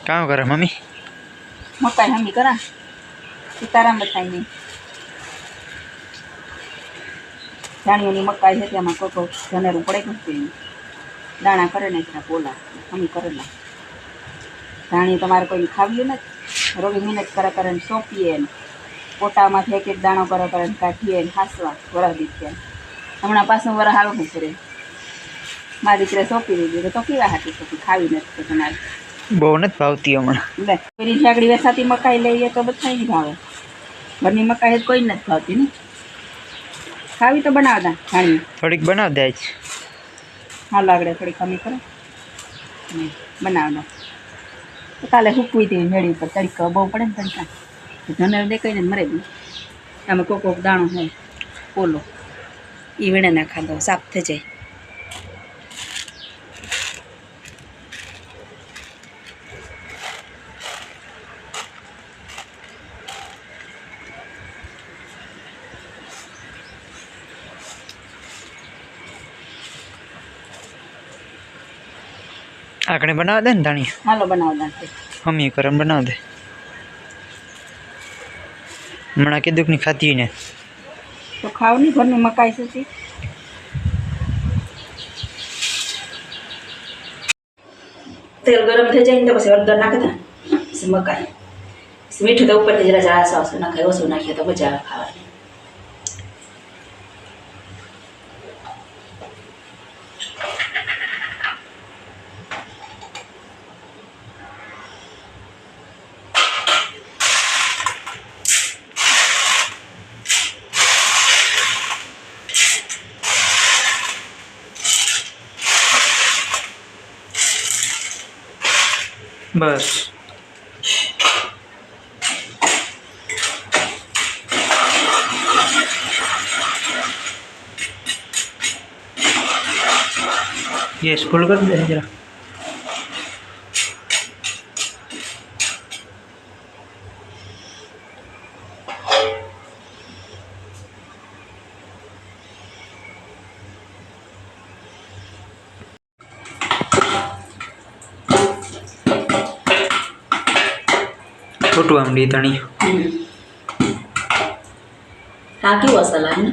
काम करे मम्मी मकाई हमी करा सीताराम बताई नहीं धाणियों मकाई है त्यां कोको जनेरू पड़े गयुं दाणा करे नाख्या पोला हमी करेला धाणी तमारे कोई खाव्યું નથી રોવી મહેનત કરે ને સોંપીએ ને પોટામાંથી એક એક દાણો કરે ને કાઢીએ ને હાંસવા વરસ દીધ્યા હમણાં પાછું વરસ આવવું પડે મારા દીકરે સોંપી દીધી તો કેવા હાથી સોંપી ખાવી નથી તમારે બહુ નથી ભાવતી હમણાં લે પેલી ઝાકડી વેસાતી મકાઈ લઈએ તો બધા નહીં ભાવે ઘરની મકાઈ કોઈ નથી ભાવતી ને ખાવી તો બનાવતા ખાણી થોડીક બનાવ દે જ હાલ આગળ થોડીક કમી કરો ને બનાવતા તો કાલે સૂકવી હતી મેળી ઉપર તડકો બહુ પડે ને તડકા જનર દેખાઈને મરે ગયું આમાં કોક દાણો હોય પોલો એ વીણે ના ખાધો સાફ થઈ જાય આકડે બનાવ દે ને ધાણી હાલો બનાવતા મમ્મી કરમ બનાવ દે હમણાં કીધું કે ખાતી ને તો ખાવ નહીં ઘરની મકાઈ સુધી તેલ ગરમ થઈ જાય ને તો પછી હળદર નાખતા પછી મકાઈ મીઠું તો ઉપરથી જરા જરા સાસુ નાખાય ઓછું નાખીએ તો મજા આવે ખાવાની બસ ये स्कूल कर दे जरा छोटू आमडी तणी हाँ क्यों असल है ना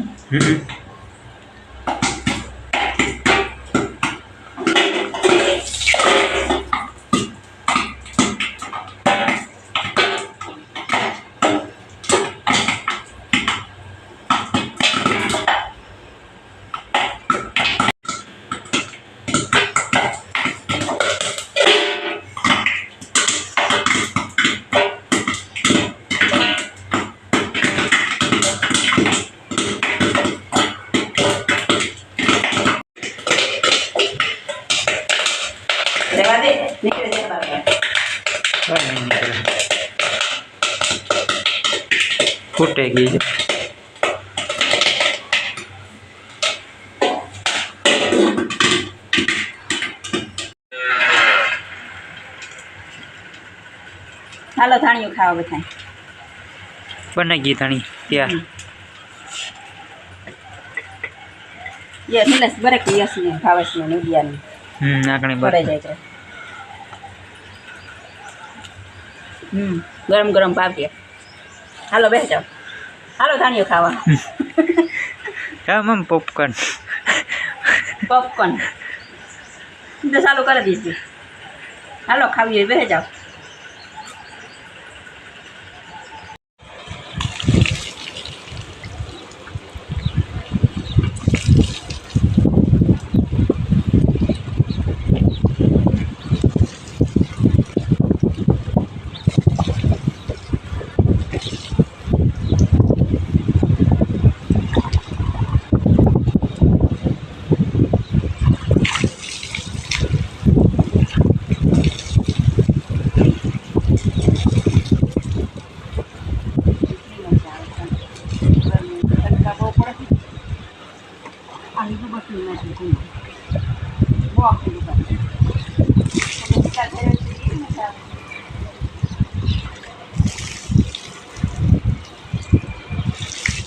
फूटेगी हालो धाणियों खावा बधाय बनेगी धाणी तैयार ये मिलस बरक यस ने भावस ने निदिया ने आकणे भराई जाय છે गरम गरम पाव हालो बेस जाओ हालो धाणियों खावा क्या मम पॉपकॉर्न पॉपकॉर्न तो चालू कर दीजिए हालो खावी बेस जाओ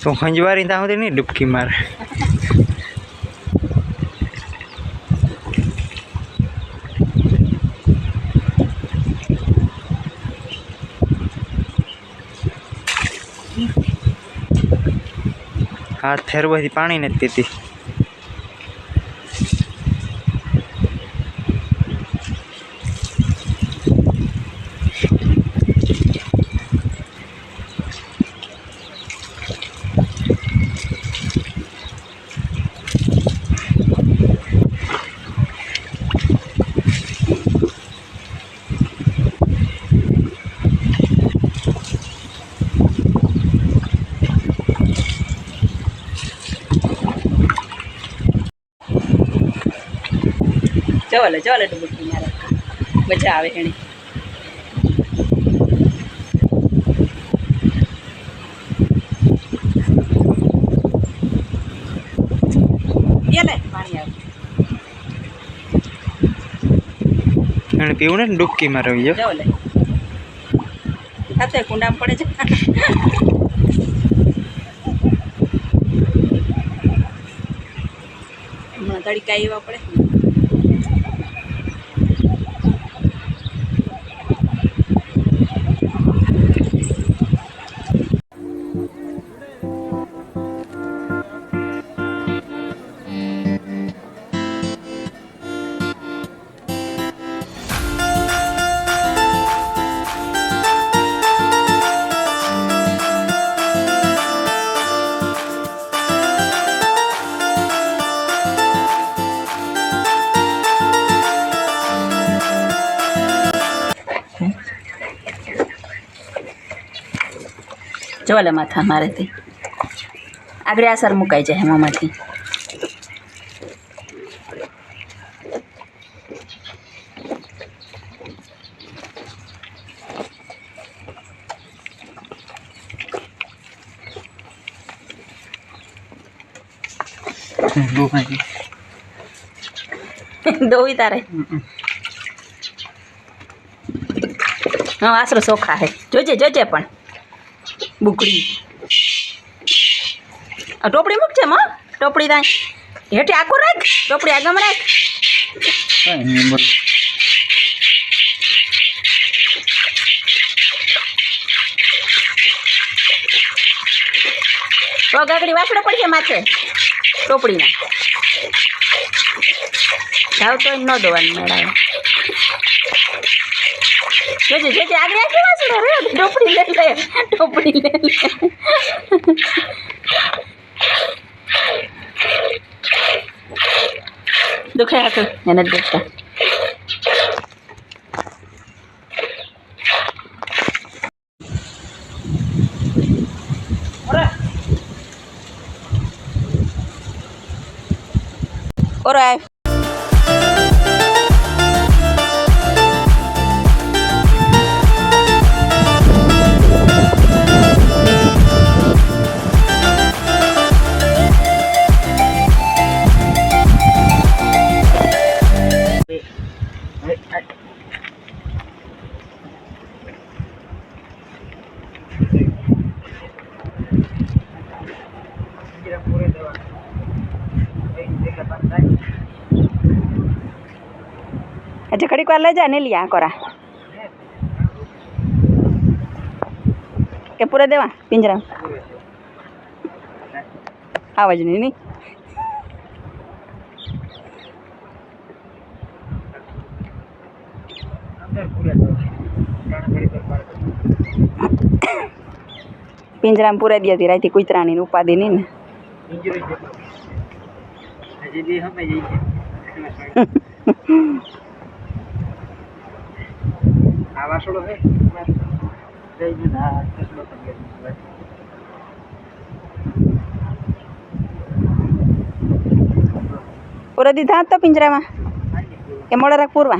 तो हंजवारी ता होती नहीं डुबकी मार હાથ ફેરવાથી પાણી નથી પીતી. ચાલે ડુબકી મારે મજા આવે એની. પાણી આવે એને પીવું ને ડૂબકી મારવી જો. ચાલે ખાતે કુંડામાં પડે છે. તડકા એવા પડે. જોલે માથા મારેથી આગળ આ સર મુકાઈ જાય એમાંથી. દોવી તારે હા આશરો ચોખા હે જોજે પણ બુકડી ટોપડી મૂકજે માં ટોપડી ત્યાં હેઠે આખું રાખ ટોપડી આગમ રાખ. પગ આગળ વાસડો પડશે માથે ટોપડીના જાવ તો ન દોવાનું મેળાવે. જોજે આગળ આખી વાસડો રે ટોપડી લે દુખે હાથું એને જ દેખતા. ઓર આય अच्छा खड़ी कर ले जा नहीं लिया कोरा के पूरे देवा पिंजरा आवाज नहीं पिंजरा में पूरा दिया थी राती कुतरानी उपाधि नहीं ने पूरा दी था तो पिंजरा में के मोड़ा रख पूर्वा